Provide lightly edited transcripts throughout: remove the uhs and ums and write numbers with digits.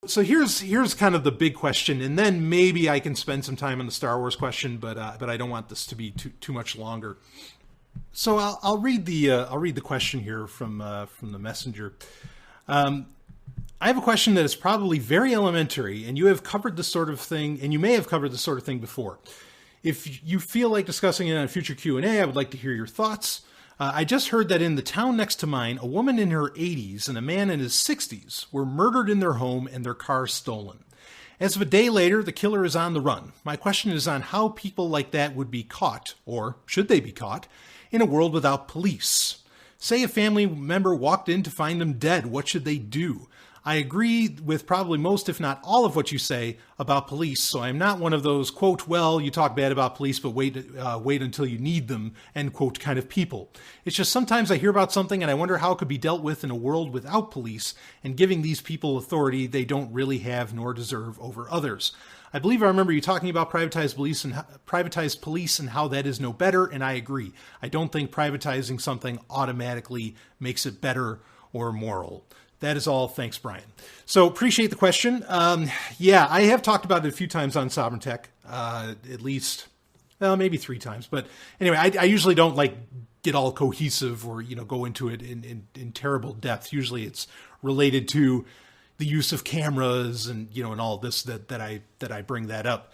So here's kind of the big question, and then maybe I can spend some time on the Star Wars question, but I don't want this to be too much longer. So I'll read the question here from the messenger. I have a question that is probably very elementary, and you have covered this sort of thing, and you may have covered this sort of thing before. If you feel like discussing it on a future Q&A, I would like to hear your thoughts. I just heard that in the town next to mine, a woman in her 80s and a man in his 60s were murdered in their home and their car stolen. As of a day later, the killer is on the run. My question is on how people like that would be caught, or should they be caught, in a world without police. Say a family member walked in to find them dead, what should they do? I agree with probably most, if not all, of what you say about police, so I'm not one of those, quote, well, you talk bad about police, but wait until you need them, end quote, kind of people. It's just sometimes I hear about something and I wonder how it could be dealt with in a world without police and giving these people authority they don't really have nor deserve over others. I believe I remember you talking about privatized police and how that is no better, and I agree. I don't think privatizing something automatically makes it better or moral. That is all. Thanks, Brian. So appreciate the question. Yeah, I have talked about it a few times on Sovereign Tech, at least, well, maybe 3 times. But anyway, I usually don't like get all cohesive or, go into it in terrible depth. Usually it's related to the use of cameras and, and all this that I bring that up.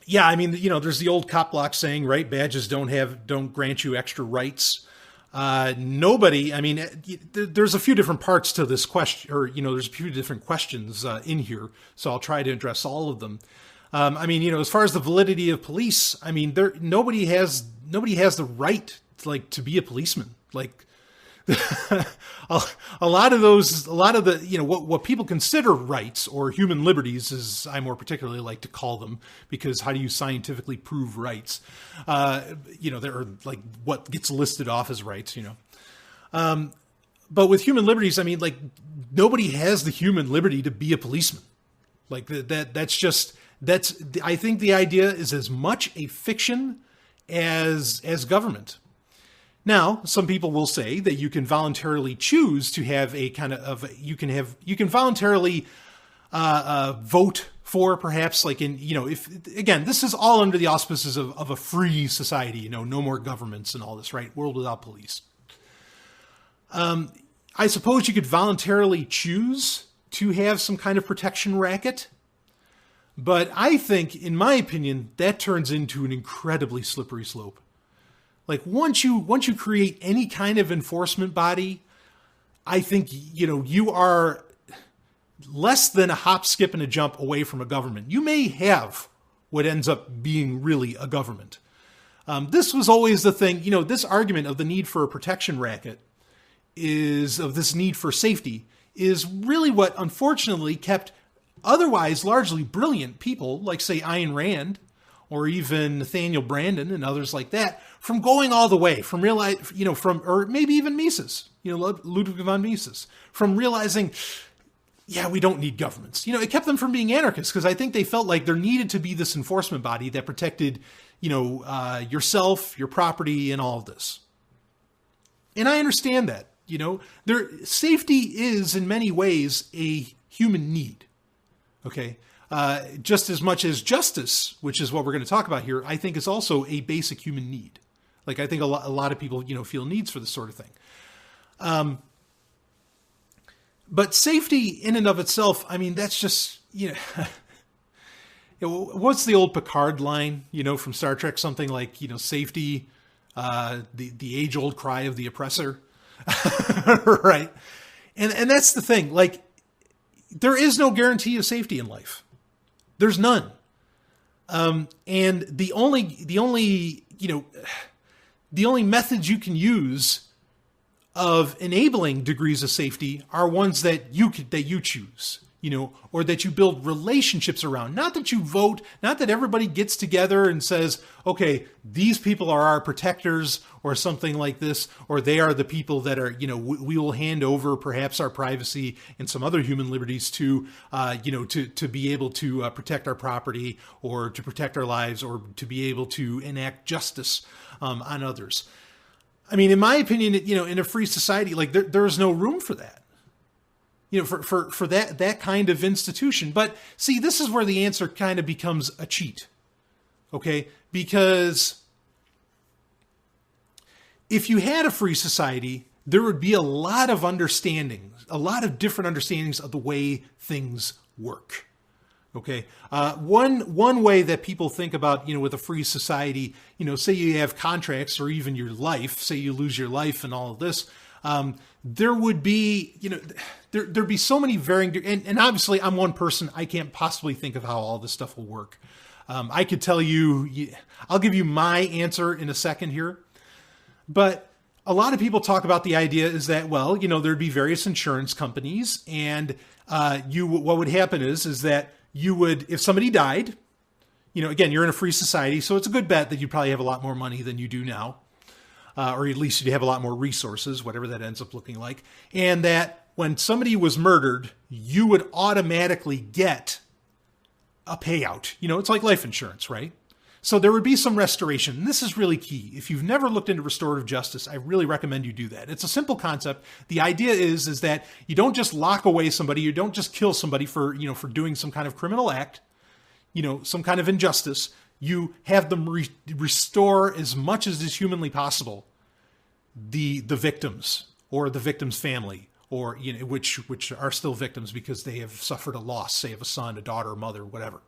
Yeah, I mean, there's the old cop block saying, right? Badges don't grant you extra rights. Nobody, I mean, there's a few different parts to this question, or, there's a few different questions in here, so I'll try to address all of them. I mean, as far as the validity of police, I mean, nobody has the right to be a policeman. Like, a lot of the, what people consider rights or human liberties, as I more particularly like to call them, because how do you scientifically prove rights? There are like what gets listed off as rights, but with human liberties, I mean, like, nobody has the human liberty to be a policeman. Like I think the idea is as much a fiction as government. Now, some people will say that you can voluntarily choose to have a kind you can voluntarily vote for, perhaps, like if, again, this is all under the auspices of a free society, no more governments and all this, right? World without police. I suppose you could voluntarily choose to have some kind of protection racket, but I think, in my opinion, that turns into an incredibly slippery slope. Like, once you create any kind of enforcement body, I think, you are less than a hop, skip, and a jump away from a government. You may have what ends up being really a government. This was always the thing, this argument of the need for a protection racket of this need for safety is really what, unfortunately, kept otherwise largely brilliant people like, say, Ayn Rand, or even Nathaniel Branden and others like that, from going all the way, from or maybe even Mises, Ludwig von Mises, from realizing, yeah, we don't need governments. It kept them from being anarchists, because I think they felt like there needed to be this enforcement body that protected, yourself, your property, and all of this. And I understand that, safety is in many ways a human need. Okay. Just as much as justice, which is what we're going to talk about here, I think is also a basic human need. Like, I think a lot of people, feel needs for this sort of thing. But safety in and of itself, I mean, that's just, what's the old Picard line, from Star Trek? Something like, safety, the age-old cry of the oppressor, right? And that's the thing. Like, there is no guarantee of safety in life. There's none. And the only methods you can use of enabling degrees of safety are ones that you choose, or that you build relationships around. Not that you vote, not that everybody gets together and says, okay, these people are our protectors or something like this, or they are the people that are, we will hand over perhaps our privacy and some other human liberties to be able to protect our property or to protect our lives or to be able to enact justice on others. I mean, in my opinion, in a free society, like there's no room for that. for that kind of institution. But see, this is where the answer kind of becomes a cheat. Okay? Because if you had a free society, there would be a lot of understandings, a lot of different understandings of the way things work. Okay. One way that people think about, with a free society, say you have contracts or even your life, say you lose your life and all of this, there would be, there'd be so many varying, and obviously I'm one person. I can't possibly think of how all this stuff will work. I could tell you, I'll give you my answer in a second here, but a lot of people talk about the idea is that, well, there'd be various insurance companies, and what would happen is that you would, if somebody died, again, you're in a free society, so it's a good bet that you probably have a lot more money than you do now, or at least you'd have a lot more resources, whatever that ends up looking like, and that when somebody was murdered, you would automatically get a payout. It's like life insurance, right? So there would be some restoration. And this is really key. If you've never looked into restorative justice, I really recommend you do that. It's a simple concept. The idea is that you don't just lock away somebody. You don't just kill somebody for doing some kind of criminal act, some kind of injustice. You have them restore as much as is humanly possible the victims or the victim's family, or which are still victims because they have suffered a loss, say of a son, a daughter, a mother, whatever.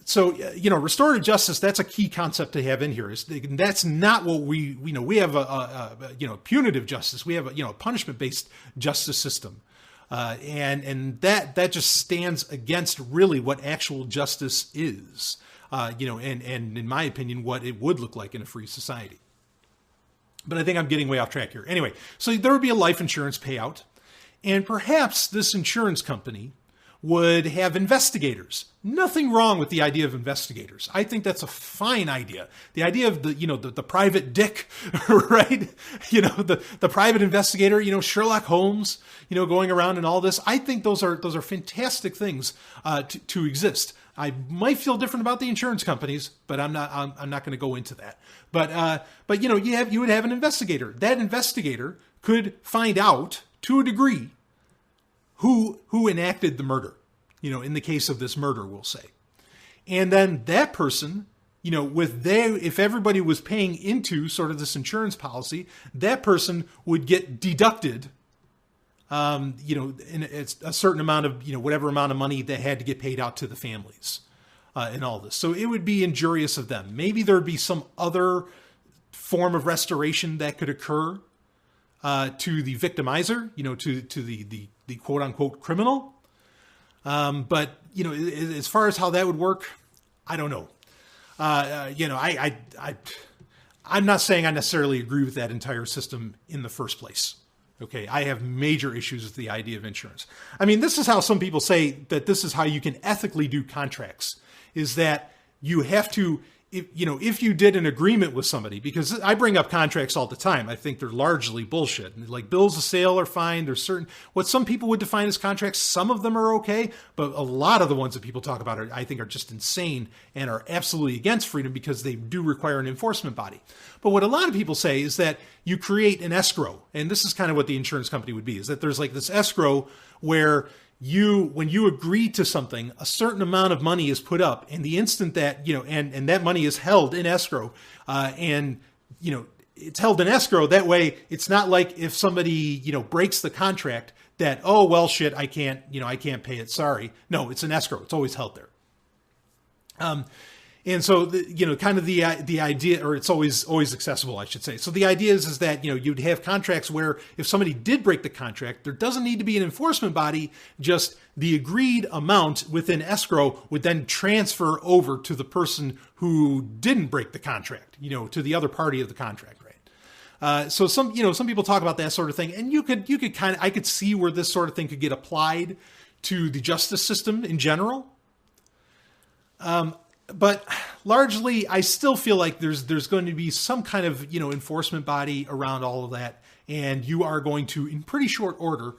So, restorative justice, that's a key concept to have in here. That's not what we have a punitive justice. We have a punishment-based justice system. And that just stands against really what actual justice is, and in my opinion, what it would look like in a free society. But I think I'm getting way off track here. Anyway, so there would be a life insurance payout, and perhaps this insurance company would have investigators. Nothing wrong with the idea of investigators. I think that's a fine idea. The idea of the private dick, right? The private investigator, Sherlock Holmes, going around and all this. I think those are fantastic things to exist. I might feel different about the insurance companies, but I'm not going to go into that. But you would have an investigator. That investigator could find out to a degree who enacted the murder, in the case of this murder, we'll say. And then that person, if everybody was paying into sort of this insurance policy, that person would get deducted, in a certain amount of, whatever amount of money that had to get paid out to the families, and all this. So it would be injurious of them. Maybe there'd be some other form of restoration that could occur, to the victimizer, to the quote unquote criminal. But as far as how that would work, I don't know. I'm not saying I necessarily agree with that entire system in the first place. Okay. I have major issues with the idea of insurance. I mean, this is how some people say that this is how you can ethically do contracts, is that you have to, if you did an agreement with somebody, because I bring up contracts all the time, I think they're largely bullshit. Like bills of sale are fine. There's certain, what some people would define as contracts, some of them are okay, but a lot of the ones that people talk about I think are just insane and are absolutely against freedom because they do require an enforcement body. But what a lot of people say is that you create an escrow, and this is kind of what the insurance company would be, is that there's like this escrow where when you agree to something, a certain amount of money is put up, and the instant that, and that money is held in escrow, it's held in escrow. That way, it's not like if somebody, breaks the contract that, oh, well, shit, I can't pay it. Sorry. No, it's an escrow. It's always held there. And so, kind of the idea, or it's always accessible, I should say. So the idea is that, you'd have contracts where if somebody did break the contract, there doesn't need to be an enforcement body, just the agreed amount within escrow would then transfer over to the person who didn't break the contract, to the other party of the contract, right? So some people talk about that sort of thing, and you could I could see where this sort of thing could get applied to the justice system in general. But largely, I still feel like there's going to be some kind of, enforcement body around all of that. And you are going to, in pretty short order,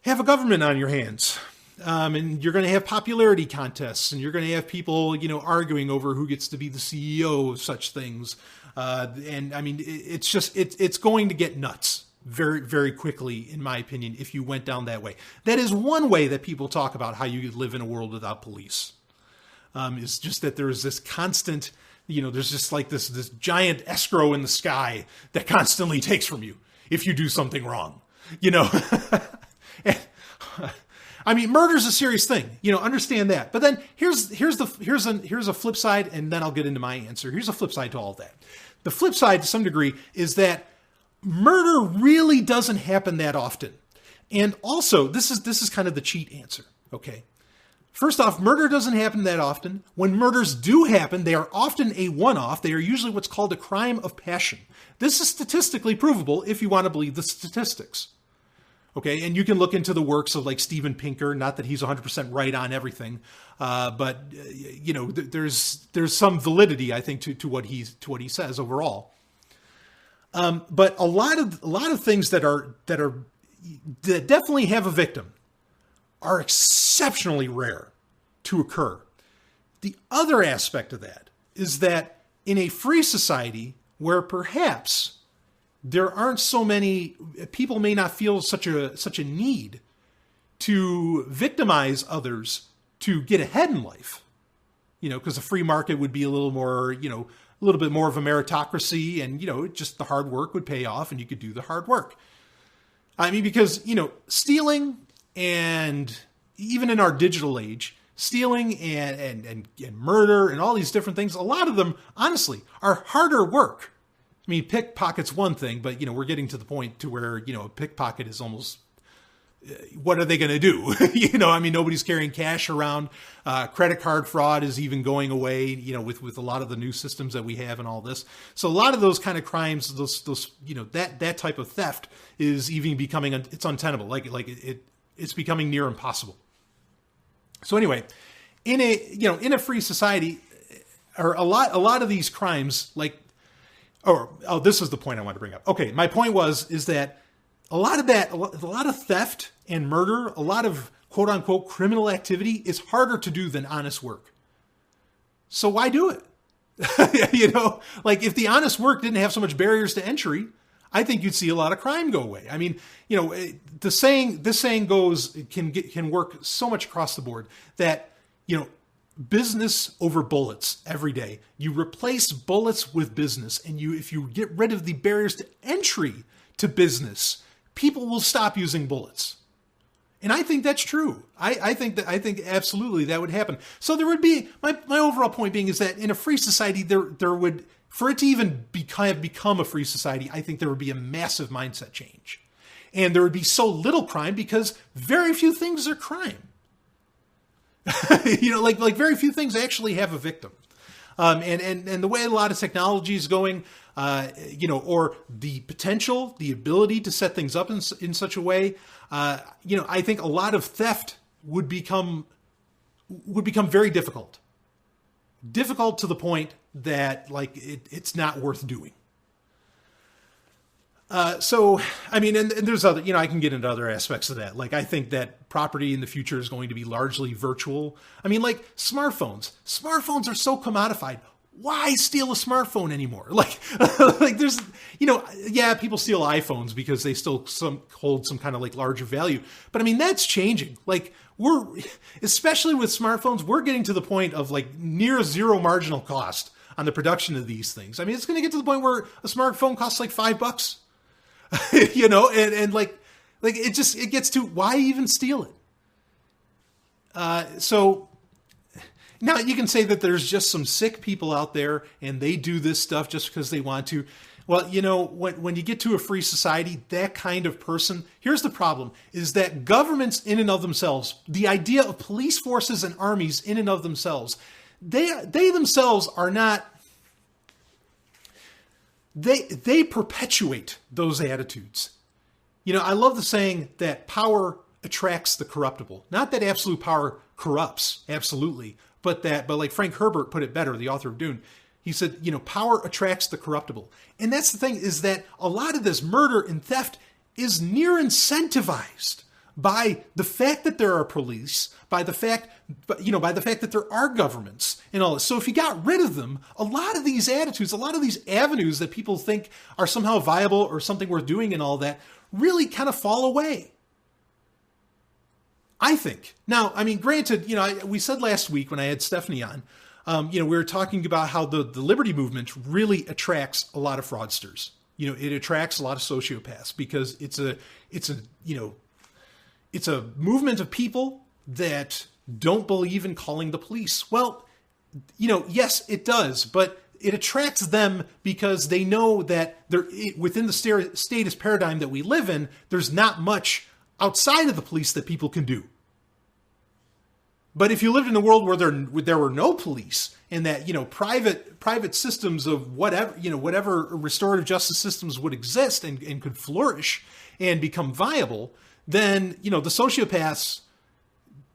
have a government on your hands. And you're going to have popularity contests, and you're going to have people, arguing over who gets to be the CEO of such things. And I mean, it's going to get nuts. very, very quickly, in my opinion, if you went down that way. That is one way that people talk about how you live in a world without police. Is just that there's this constant, there's just like this giant escrow in the sky that constantly takes from you if you do something wrong. I mean, murder's a serious thing, understand that. But then here's a flip side, and then I'll get into my answer. Here's a flip side to all of that. The flip side, to some degree, is that murder really doesn't happen that often. And also, this is kind of the cheat answer, okay? First off, murder doesn't happen that often. When murders do happen, they are often a one-off. They are usually what's called a crime of passion. This is statistically provable if you want to believe the statistics. Okay, and you can look into the works of like Steven Pinker, not that he's 100% right on everything, but there's some validity, I think, to what he says overall. But a lot of things that definitely have a victim are exceptionally rare to occur. The other aspect of that is that in a free society where perhaps there aren't so many people, may not feel such a need to victimize others to get ahead in life, because a free market would be a little more, a little bit more of a meritocracy, and just the hard work would pay off and you could do the hard work. I mean, because stealing, and even in our digital age, stealing and murder and all these different things, a lot of them honestly are harder work. I mean, pickpocket's one thing, but we're getting to the point to where a pickpocket is almost, what are they going to do? I mean, nobody's carrying cash around. Credit card fraud is even going away, with a lot of the new systems that we have and all this. So a lot of those kind of crimes, those that type of theft is even becoming, it's untenable. It's becoming near impossible. So anyway, in a free society, or a lot of these crimes, this is the point I want to bring up. Okay, my point is that a lot of theft and murder, a lot of quote unquote criminal activity is harder to do than honest work. So why do it? If the honest work didn't have so much barriers to entry, I think you'd see a lot of crime go away. I mean, this saying goes, can work so much across the board that, business over bullets every day. You replace bullets with business, and if you get rid of the barriers to entry to business, people will stop using bullets. And I think that's true. I think absolutely that would happen. So there would be, my overall point being is that in a free society, there would, for it to even become a free society, I think there would be a massive mindset change. And there would be so little crime because very few things are crime. Very few things actually have a victim. And the way a lot of technology is going, or the potential, the ability to set things up in such a way, I think a lot of theft would become very difficult. Difficult to the point that it's not worth doing. So, I mean, and there's other, I can get into other aspects of that. I think that property in the future is going to be largely virtual. I mean, smartphones are so commodified. Why steal a smartphone anymore? There's, people steal iPhones because they still hold some kind of larger value. But I mean, that's changing. Especially with smartphones, we're getting to the point of near zero marginal cost on the production of these things. I mean, it's going to get to the point where a smartphone costs $5. It gets to, why even steal it? So now you can say that there's just some sick people out there and they do this stuff just because they want to. Well, when you get to a free society, that kind of person, here's the problem, is that governments in and of themselves, the idea of police forces and armies in and of themselves, they themselves are not, they perpetuate those attitudes. I love the saying that power attracts the corruptible. Not that absolute power corrupts, absolutely, but like Frank Herbert put it better, the author of Dune. He said, power attracts the corruptible. And that's the thing, is that a lot of this murder and theft is near incentivized by the fact that there are police, by the fact that there are governments and all this. So if you got rid of them, a lot of these attitudes, a lot of these avenues that people think are somehow viable or something worth doing and all that, really kind of fall away. I think. Now, I mean, granted, we said last week when I had Stephanie on, we were talking about how the liberty movement really attracts a lot of fraudsters. It attracts a lot of sociopaths because it's a movement of people that don't believe in calling the police. Well, yes, it does, but it attracts them because they know that within the status paradigm that we live in, there's not much outside of the police that people can do. But if you lived in a world where there were no police and that, private systems of whatever restorative justice systems would exist and could flourish and become viable, then, the sociopaths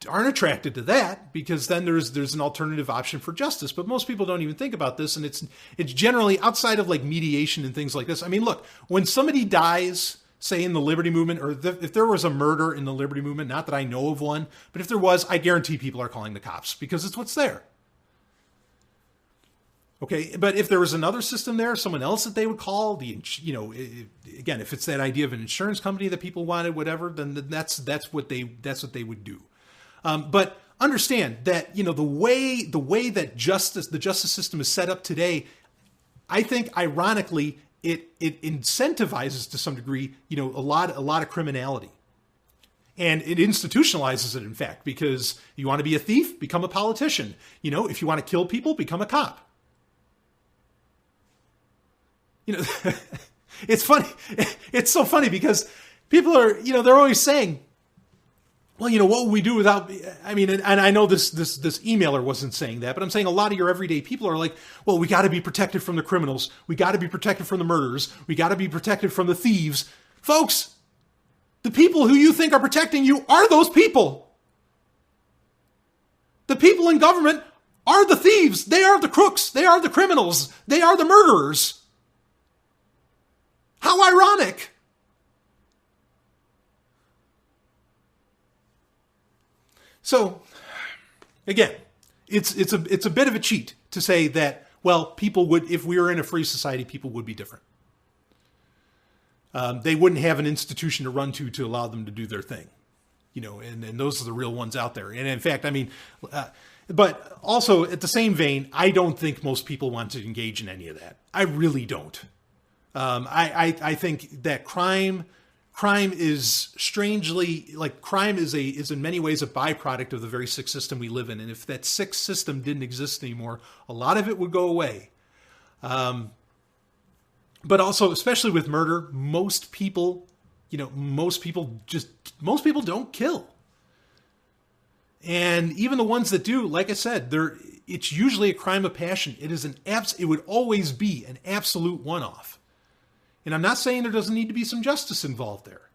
aren't attracted to that because then there's an alternative option for justice. But most people don't even think about this. And it's generally outside of like mediation and things like this. I mean, look, when somebody dies, say in the liberty movement, or if there was a murder in the liberty movement, not that I know of one, but if there was, I guarantee people are calling the cops because it's what's there. Okay, but if there was another system there, someone else that they would call, again, if it's that idea of an insurance company that people wanted, whatever, then that's what they would do. But understand that the way that the justice system is set up today, I think ironically it incentivizes to some degree a lot of criminality, and it institutionalizes it. In fact, because you want to be a thief, become a politician. If you want to kill people, become a cop. It's funny. It's so funny because people are, they're always saying, well, what would we do without, I mean, and I know this emailer wasn't saying that, but I'm saying a lot of your everyday people are like, well, we got to be protected from the criminals. We got to be protected from the murderers. We got to be protected from the thieves. Folks, the people who you think are protecting you are those people. The people in government are the thieves. They are the crooks. They are the criminals. They are the murderers. How ironic. So, again, it's a bit of a cheat to say that, well, people would, if we were in a free society, people would be different. They wouldn't have an institution to run to allow them to do their thing, and those are the real ones out there. And in fact, I mean, but also at the same vein, I don't think most people want to engage in any of that. I really don't. I think that crime is strangely, like, crime is in many ways a byproduct of the very sick system we live in. And if that sick system didn't exist anymore, a lot of it would go away. But also, especially with murder, most people don't kill. And even the ones that do, like I said, it's usually a crime of passion. It would always be an absolute one-off. And I'm not saying there doesn't need to be some justice involved there.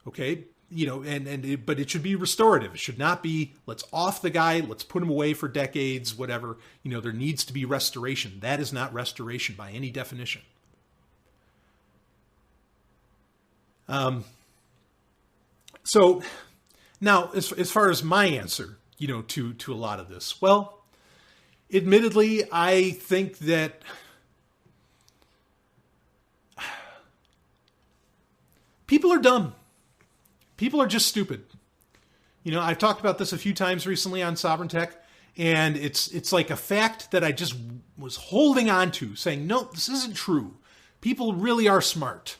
Okay? But it should be restorative. It should not be, let's off the guy, let's put him away for decades, whatever. There needs to be restoration. That is not restoration by any definition. So now, as far as my answer, to a lot of this, well, admittedly, I think that people are dumb. People are just stupid. I've talked about this a few times recently on Sovryn Tech, and it's like a fact that I just was holding on to, saying, no, this isn't true. People really are smart.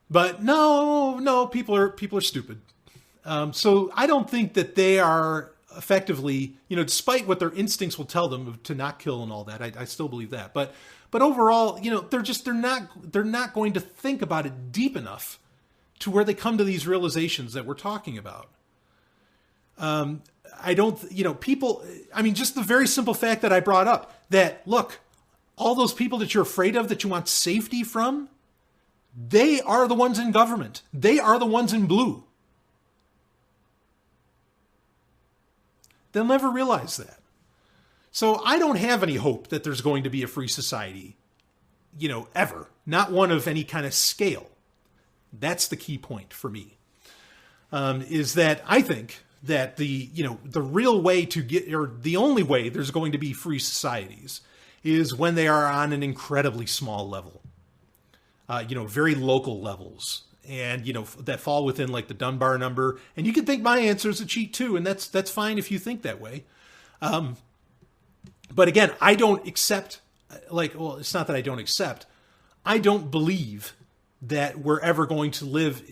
But no, people are stupid. So I don't think that they are effectively, despite what their instincts will tell them to not kill and all that, I still believe that. But overall, they're not going to think about it deep enough to where they come to these realizations that we're talking about. I don't, people, I mean, just the very simple fact that I brought up that, look, all those people that you're afraid of, that you want safety from, they are the ones in government. They are the ones in blue. They'll never realize that. So I don't have any hope that there's going to be a free society, ever. Not one of any kind of scale. That's the key point for me. Is that I think that the real way to get, or the only way there's going to be free societies is when they are on an incredibly small level. Very local levels. and that fall within like the Dunbar number. And you can think my answer is a cheat too, and that's fine if you think that way. But again, I don't accept, it's not that I don't accept. I don't believe that we're ever going to live,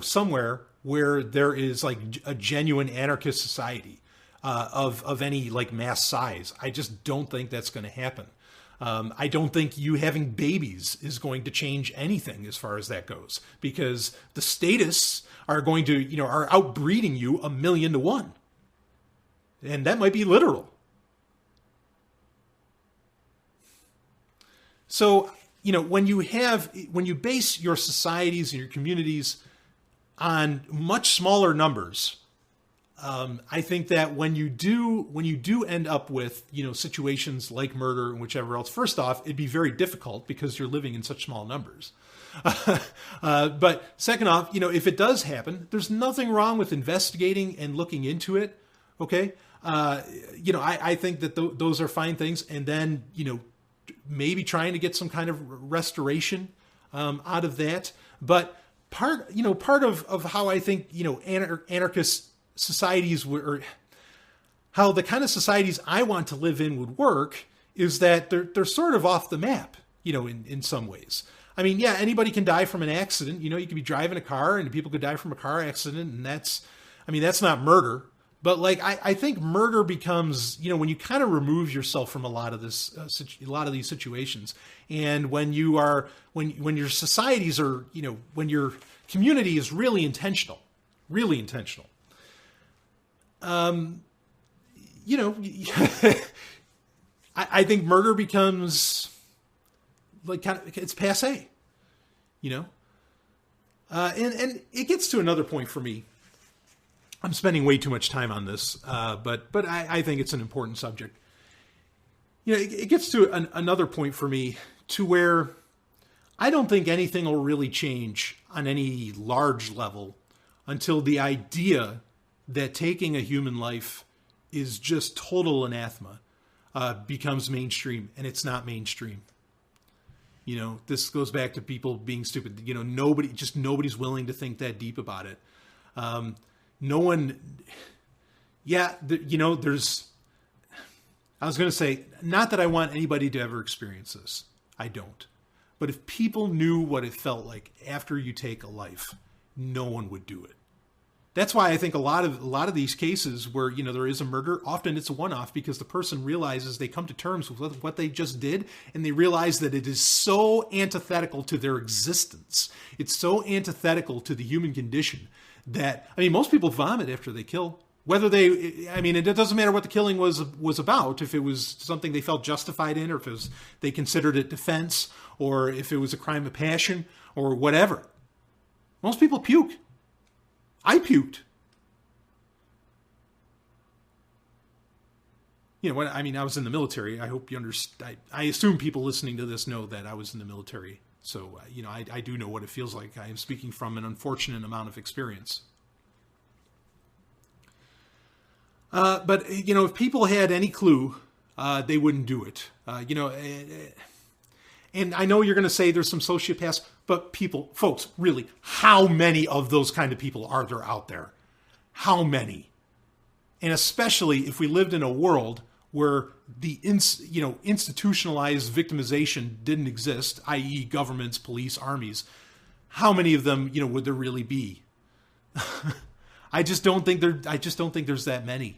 somewhere where there is like a genuine anarchist society of any like mass size. I just don't think that's going to happen. I don't think you having babies is going to change anything as far as that goes, because the statists are going to, are outbreeding you 1,000,000 to 1. And that might be literal. So, when you base your societies and your communities on much smaller numbers, I think that when you do end up with, situations like murder and whichever else, first off, it'd be very difficult because you're living in such small numbers. But second off, if it does happen, there's nothing wrong with investigating and looking into it. Okay. I think that those are fine things. And then, maybe trying to get some kind of restoration out of that. But part of how I think, anarchist societies or how the kind of societies I want to live in would work is that they're sort of off the map, in some ways. I mean, yeah, anybody can die from an accident. You could be driving a car and people could die from a car accident, and that's not murder. But like, I think murder becomes, when you kind of remove yourself from a lot of this, a lot of these situations, and when your societies are, when your community is really intentional. I think murder becomes like it's passé, and it gets to another point for me. I'm spending way too much time on this, but I think it's an important subject. It gets to another point for me to where I don't think anything will really change on any large level until the idea that taking a human life is just total anathema becomes mainstream, and it's not mainstream. This goes back to people being stupid. Nobody's willing to think that deep about it. No one, there's, I was going to say, not that I want anybody to ever experience this. I don't. But if people knew what it felt like after you take a life, no one would do it. That's why I think a lot of these cases where, there is a murder, often it's a one-off because the person realizes they come to terms with what they just did, and they realize that it is so antithetical to their existence. It's so antithetical to the human condition that, most people vomit after they kill. It doesn't matter what the killing was about, if it was something they felt justified in, or if they considered it defense, or if it was a crime of passion, or whatever. Most people puke. I puked. I was in the military. I hope you understand. I assume people listening to this know that I was in the military. So, I do know what it feels like. I am speaking from an unfortunate amount of experience. But, if people had any clue, they wouldn't do it. And I know you're going to say there's some sociopaths, but folks, really, how many of those kind of people are there out there? How many? And especially if we lived in a world where the institutionalized victimization didn't exist, i.e. governments, police, armies, how many of them, would there really be? I just don't think there's that many.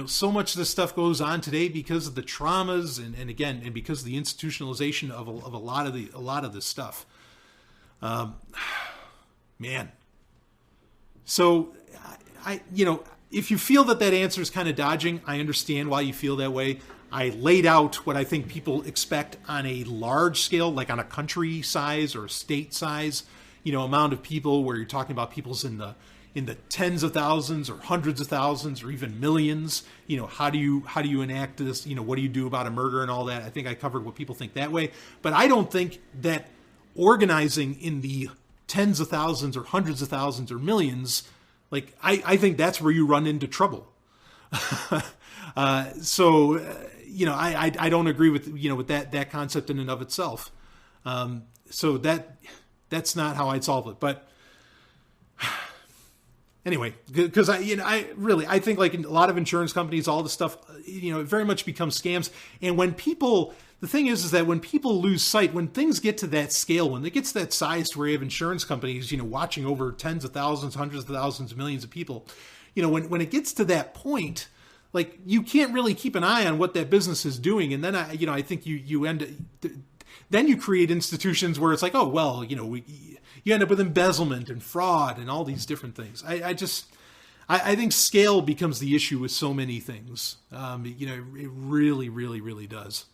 So much of this stuff goes on today because of the traumas and because of the institutionalization of a lot of this stuff. Man. So if you feel that answer is kind of dodging, I understand why you feel that way. I laid out what I think people expect on a large scale, like on a country size or a state size, amount of people, where you're talking about people's in the tens of thousands or hundreds of thousands or even millions. How do you enact this? What do you do about a murder and all that? I think I covered what people think that way. But I don't think that organizing in the tens of thousands or hundreds of thousands or millions, I think that's where you run into trouble. I don't agree with, with that concept in and of itself. So that, That's not how I'd solve it. But anyway, because I think like a lot of insurance companies, all the stuff, it very much becomes scams. And when the thing is that when people lose sight, when things get to that scale, when it gets to that size to where you have insurance companies, watching over tens of thousands, hundreds of thousands, millions of people, when it gets to that point, like you can't really keep an eye on what that business is doing. And then I think then you create institutions where it's like, oh, well, you end up with embezzlement and fraud and all these different things. I think scale becomes the issue with so many things. It really, really, really does.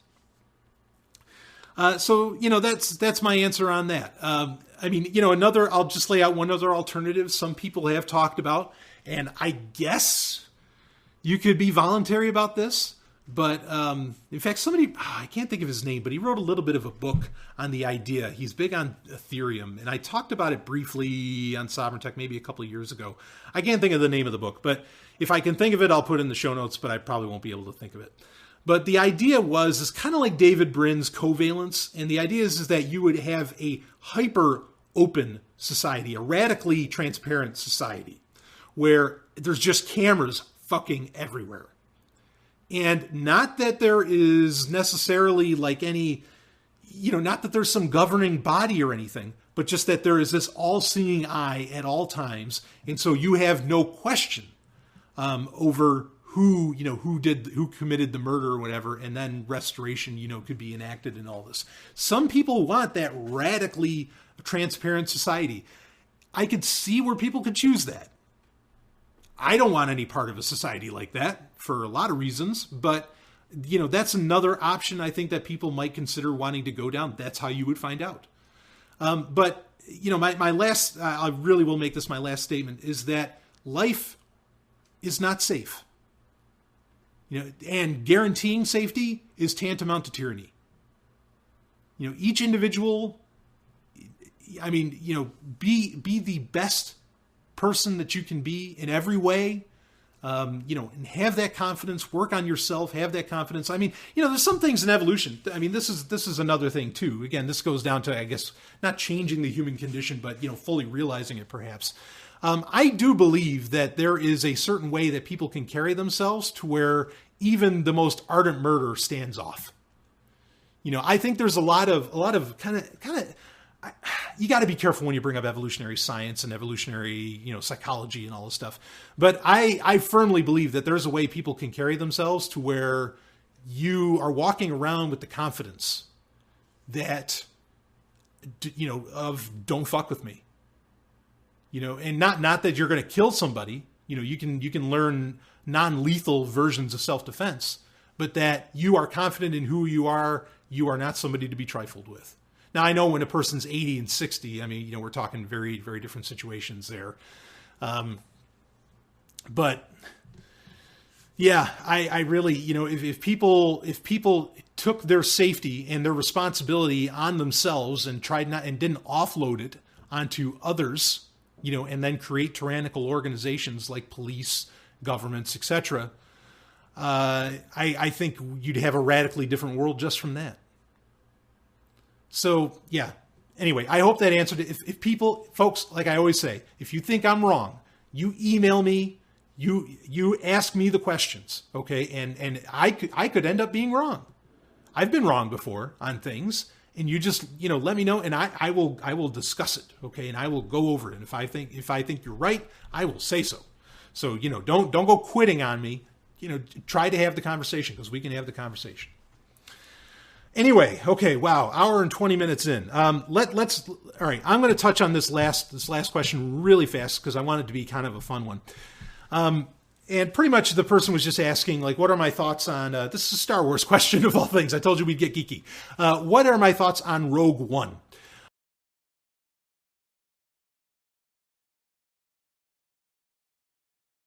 So that's my answer on that. I'll just lay out one other alternative some people have talked about, and I guess you could be voluntary about this. But in fact, somebody, I can't think of his name, but he wrote a little bit of a book on the idea. He's big on Ethereum, and I talked about it briefly on Sovereign Tech maybe a couple of years ago. I can't think of the name of the book, but if I can think of it, I'll put it in the show notes, but I probably won't be able to think of it. But the idea is kind of like David Brin's covalence, and the idea is that you would have a hyper-open society, a radically transparent society, where there's just cameras fucking everywhere. And not that there is necessarily like any, not that there's some governing body or anything, but just that there is this all-seeing eye at all times. And so you have no question over who committed the murder or whatever. And then restoration, could be enacted and all this. Some people want that radically transparent society. I could see where people could choose that. I don't want any part of a society like that for a lot of reasons, but that's another option I think that people might consider wanting to go down. That's how you would find out. But my last, I really will make this my last statement, is that life is not safe. And guaranteeing safety is tantamount to tyranny. Each individual, be the best person that you can be in every way, and have that confidence, work on yourself, have that confidence. There's some things in evolution. This is another thing too. Again, this goes down to, I guess, not changing the human condition, but, fully realizing it perhaps. I do believe that there is a certain way that people can carry themselves to where even the most ardent murderer stands off. I think there's a lot of kind of, you got to be careful when you bring up evolutionary science and evolutionary, psychology and all this stuff. But I firmly believe that there's a way people can carry themselves to where you are walking around with the confidence that, of don't fuck with me, and not that you're going to kill somebody. You can learn non-lethal versions of self-defense, but that you are confident in who you are. You are not somebody to be trifled with. Now, I know when a person's 80 and 60, we're talking very, very different situations there. But yeah, I really, if people took their safety and their responsibility on themselves and didn't offload it onto others, and then create tyrannical organizations like police, governments, etc., I think you'd have a radically different world just from that. So, yeah. Anyway, I hope that answered it. If people, folks, like I always say, if you think I'm wrong, you email me, you ask me the questions, okay? And I could end up being wrong. I've been wrong before on things, and you just, let me know, and I will discuss it, okay? And I will go over it. And if I think you're right, I will say so. So, don't go quitting on me. Try to have the conversation, because we can have the conversation. Anyway, okay, wow, hour and 20 minutes in. Let's all right, I'm going to touch on this last question really fast because I want it to be kind of a fun one. And pretty much the person was just asking, like, what are my thoughts on, this is a Star Wars question of all things. I told you we'd get geeky. What are my thoughts on Rogue One?